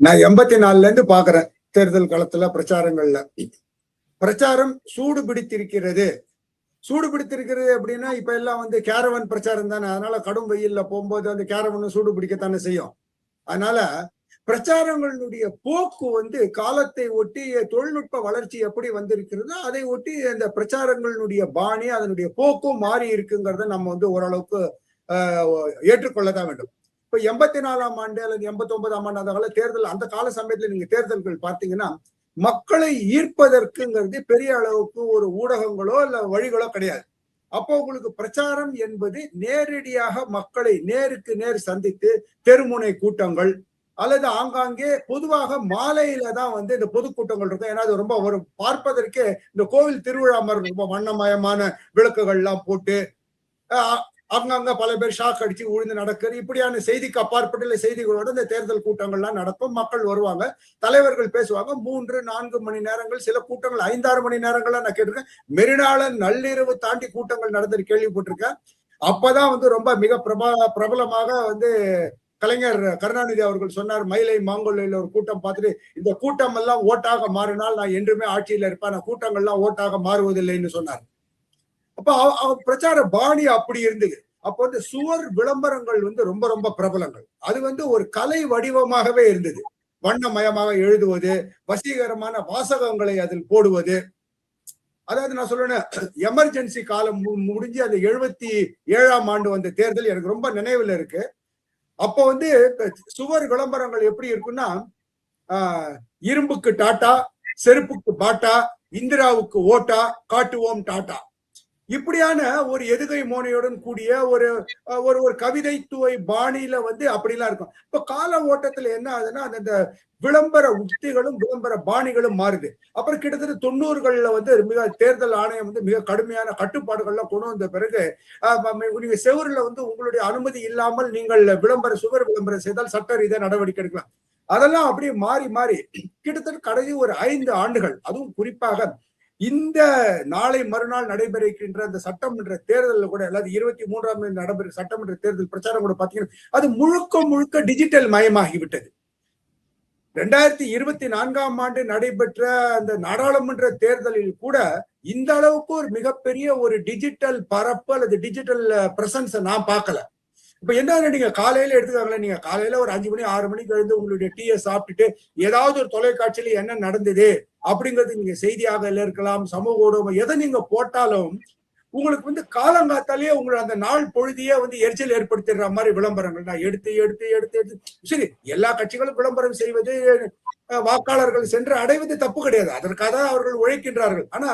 நான் 84ல இருந்து பாக்குறேன் தேர்தல் களத்துல பிரச்சாரங்கள்ல. பிரச்சாரம் சூடு பிடித்திருக்கிறது. சூடு பிடித்திருக்கிறது அப்படின்னா இப்ப எல்லாம் வந்து கேரவன் பிரச்சாரம் தானே. அதனால கடும் வெயில்ல போகும்போது அந்த கேரவன் சூடு பிடிக்கத்தானே செய்யும். அதனால பிரச்சாரங்களுடைய போக்கு வந்து காலத்தை ஒட்டி தொழில்நுட்ப வளர்ச்சி எப்படி வந்திருக்கிறதோ அதை ஒட்டி அந்த பிரச்சாரங்களுடைய பாணி அதனுடைய போக்கும் மாறி இருக்குங்கிறத நம்ம வந்து ஓரளவுக்கு ஏற்றுக்கொள்ளதான் வேண்டும். இப்ப 84ஆம் ஆண்டு அல்லது 89ஆம் ஆண்டு அந்த கால தேர்தல், அந்த கால சமயத்துல நீங்க தேர்தல்கள் பார்த்தீங்கன்னா மக்களை ஈர்ப்பதற்குங்கிறது பெரிய அளவுக்கு ஒரு ஊடகங்களோ இல்ல வழிகளோ கிடையாது. அப்போ உங்களுக்கு பிரச்சாரம் என்பது நேரடியாக மக்களை நேருக்கு நேர் சந்தித்து தெருமுனை கூட்டங்கள் அல்லது ஆங்காங்கே பொதுவாக மாலையில தான் வந்து இந்த பொதுக்கூட்டங்கள் இருக்கும். ஏன்னா அது ரொம்ப ஒரு பார்ப்பதற்கே இந்த கோவில் திருவிழா மாதிரி ரொம்ப வண்ணமயமான விளக்குகள் எல்லாம் போட்டு அங்கங்க பல பேர் ஷாக் அடிச்சு உழுந்து நடக்கிறது. இப்படியான செய்திக்கு அப்பாற்பட்ட செய்திகளோட இந்த தேர்தல் கூட்டங்கள்லாம் நடக்கும். மக்கள் வருவாங்க, தலைவர்கள் பேசுவாங்க. 3-4 மணி நேரங்கள், சில கூட்டங்கள் 5-6 மணி நேரங்கள்லாம் நான் கேட்டிருக்கேன். மெரினால நள்ளிரவு தாண்டி கூட்டங்கள் நடந்து கேள்விப்பட்டிருக்கேன். அப்பதான் வந்து ரொம்ப மிக பிரபலமாக வந்து கலைஞர் கருணாநிதி அவர்கள் சொன்னார், மயிலை மாங்கொல்லையில ஒரு கூட்டம் பார்த்துட்டு, இந்த கூட்டம் எல்லாம் ஓட்டாக மாறினால் நான் என்றுமே ஆட்சியில இருப்பேன், நான் கூட்டங்கள்லாம் ஓட்டாக மாறுவதில்லைன்னு சொன்னார். அப்ப பிரச்சார பாணி அப்படி இருந்தது. அப்போ வந்து சுவர் விளம்பரங்கள் வந்து ரொம்ப ரொம்ப பிரபலங்கள். அது வந்து ஒரு கலை வடிவமாகவே இருந்தது. வண்ணமயமாக எழுதுவது, வசீகரமான வாசகங்களை அதில் போடுவது. அதாவது நான் சொல்றேன், எமர்ஜென்சி காலம் முடிஞ்சு அந்த 77ஆம் ஆண்டு வந்த தேர்தல் எனக்கு ரொம்ப நினைவுல இருக்கு. அப்போ வந்து சுவர் விளம்பரங்கள் எப்படி இருக்குன்னா, இரும்புக்கு டாட்டா, செருப்புக்கு பாட்டா, இந்திராவுக்கு ஓட்டா, காட்டுவோம் டாட்டா, இப்படியான ஒரு எதுகை மோனையுடன் கூடிய ஒரு ஒரு கவிதைத்துவை பாணியில வந்து அப்படிலாம் இருக்கும். இப்ப கால ஓட்டத்துல என்ன ஆகுதுன்னா அந்த விளம்பர உத்திகளும் விளம்பர பாணிகளும் மாறுது. அப்புறம் கிட்டத்தட்ட 90கள்ல வந்து மிக தேர்தல் ஆணையம் வந்து மிக கடுமையான கட்டுப்பாடுகள்லாம் கொண்டு வந்த பிறகு நீங்க செவருல வந்து உங்களுடைய அனுமதி இல்லாமல் நீங்கள் சுவர் விளம்பரம் செய்தால் சட்ட ரீதியாக நடவடிக்கை எடுக்கலாம். அதெல்லாம் அப்படியே மாறி மாறி கிட்டத்தட்ட கடைசி ஒரு 5 ஆண்டுகள், அதுவும் குறிப்பாக இந்த நாளை மறுநாள் நடைபெற இருக்கின்ற அந்த சட்டமன்ற தேர்தலில் கூட, அதாவது 23ஆம் தேதி நடைபெறும் சட்டமன்ற தேர்தல் பிரச்சாரம் கூட பாத்தீங்கன்னா அது முழுக்க முழுக்க டிஜிட்டல் மயமாகிவிட்டது. 2024ஆம் ஆண்டு நடைபெற்ற அந்த நாடாளுமன்ற தேர்தலில் கூட இந்த அளவுக்கு ஒரு மிகப்பெரிய ஒரு டிஜிட்டல் பரப்பு அல்லது டிஜிட்டல் பிரசன்ஸ் நான் பார்க்கல. இப்ப என்ன, நீங்க காலையில எடுத்துக்காங்களேன், நீங்க காலையில ஒரு 5 மணி 6 மணிக்கு எழுந்து உங்களுடைய டீயை சாப்பிட்டுட்டு ஏதாவது ஒரு தொலைக்காட்சியில என்ன நடந்தது அப்படிங்கிறது நீங்க செய்தியாக இருக்கலாம், சமூக ஊடகம் எதை நீங்க போட்டாலும் உங்களுக்கு வந்து காலங்காத்தாலேயே உங்களை அந்த நாள் பொழுதியே வந்து எரிச்சல் ஏற்படுத்திடுற மாதிரி விளம்பரங்கள் நான் எடுத்து எடுத்து எடுத்து எடுத்து. சரி, எல்லா கட்சிகளும் விளம்பரம் செய்வது, வாக்காளர்கள் சென்று அடைவது தப்பு கிடையாது, அதற்காக அவர்கள் உழைக்கின்றார்கள். ஆனா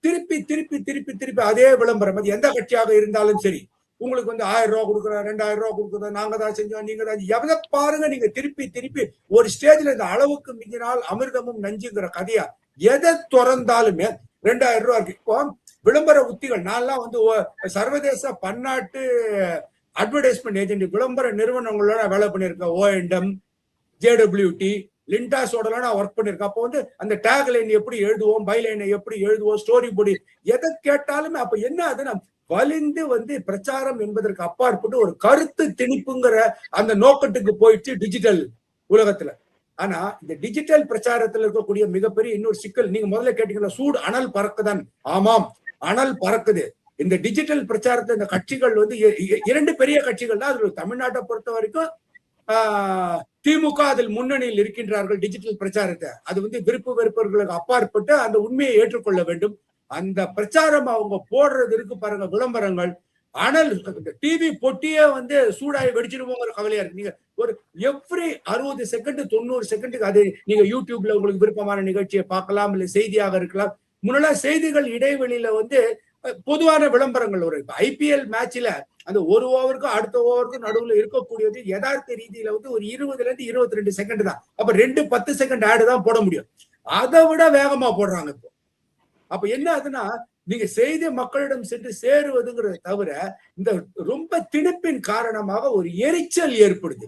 திருப்பி திருப்பி திருப்பி திருப்பி அதே விளம்பரம், அது எந்த கட்சியாக இருந்தாலும் சரி, உங்களுக்கு வந்து 1000 ரூபாய் கொடுக்குறோம், 2000 ரூபாய் கொடுக்குறோம், நாங்க தான் செஞ்சோம், நீங்க தான், எதை பாருங்க நீங்க திருப்பி திருப்பி ஒரு ஸ்டேஜ்ல இந்த அளவுக்கு மிஞ்சினால் அமிர்தமும் நஞ்சுங்கிற கதையா எதை திறந்தாலுமே 2000 ரூபாய் இருக்கு. இப்போ விளம்பர உத்திகள், நான்லாம் வந்து சர்வதேச பன்னாட்டு அட்வர்டைஸ்மெண்ட் ஏஜென்ட் விளம்பர நிறுவனங்களோட வேலை பண்ணியிருக்கேன். O&M, JWT, லிண்டாஸோட நான் ஒர்க் பண்ணிருக்கேன். அப்போ வந்து அந்த டேக் லைன் எப்படி எழுதுவோம், பை லைனை எப்படி எழுதுவோம், ஸ்டோரி போர்டு எதை கேட்டாலுமே அப்ப என்ன ஆகுதுன்னா வலிந்து வந்து பிரச்சாரம் என்பதற்கு அப்பாற்பட்டு ஒரு கருத்து திணிப்புங்கிற அந்த நோக்கத்துக்கு போயிடுச்சு டிஜிட்டல் உலகத்துல. ஆனா இந்த டிஜிட்டல் பிரச்சாரத்துல இருக்கக்கூடிய மிகப்பெரிய இன்னொரு சிக்கல், நீங்க முதல்ல கேட்டீங்கன்னா சூடு அனல் பறக்குதான். ஆமாம், அனல் பறக்குது. இந்த டிஜிட்டல் பிரச்சாரத்தை இந்த கட்சிகள் வந்து 2 பெரிய கட்சிகள் தான். அது தமிழ்நாட்டை பொறுத்த வரைக்கும் திமுக அதில் முன்னணியில் இருக்கின்றார்கள் டிஜிட்டல் பிரச்சாரத்தை. அது வந்து விருப்பு வெறுப்பவர்களுக்கு அப்பாற்பட்டு அந்த உண்மையை ஏற்றுக்கொள்ள வேண்டும். அந்த பிரச்சாரம் அவங்க போடுறது இருக்கு பாருங்க, விளம்பரங்கள் அனல் டிவி பொட்டியே வந்து சூடாய் வெடிச்சிருவோங்கிற கவலையா இருக்கு. நீங்க ஒரு எவ்ரி 60 செகண்ட் 90 செகண்டுக்கு அது நீங்க யூடியூப்ல உங்களுக்கு விருப்பமான நிகழ்ச்சியை பார்க்கலாம், இல்ல செய்தியாக இருக்கலாம். முன்னெல்லாம் செய்திகள் இடைவெளியில வந்து பொதுவான விளம்பரங்கள் வரும். இப்ப IPL மேட்ச்ல அந்த ஒரு ஓவருக்கும் அடுத்த ஓவருக்கும் நடுவுல இருக்கக்கூடியது யதார்த்த ரீதியில வந்து ஒரு 20ல இருந்து 22 செகண்ட் தான். அப்ப 10 செகண்ட் ஆடு தான் போட முடியும். அதை விட வேகமா போடுறாங்க இப்போ. அப்ப என்ன ஆகுதுன்னா நீங்க செய்தி மக்களிடம் சென்று சேருவதுங்கிறத தவிர இந்த ரொம்ப திணிப்பின் காரணமாக ஒரு எரிச்சல் ஏற்படுது.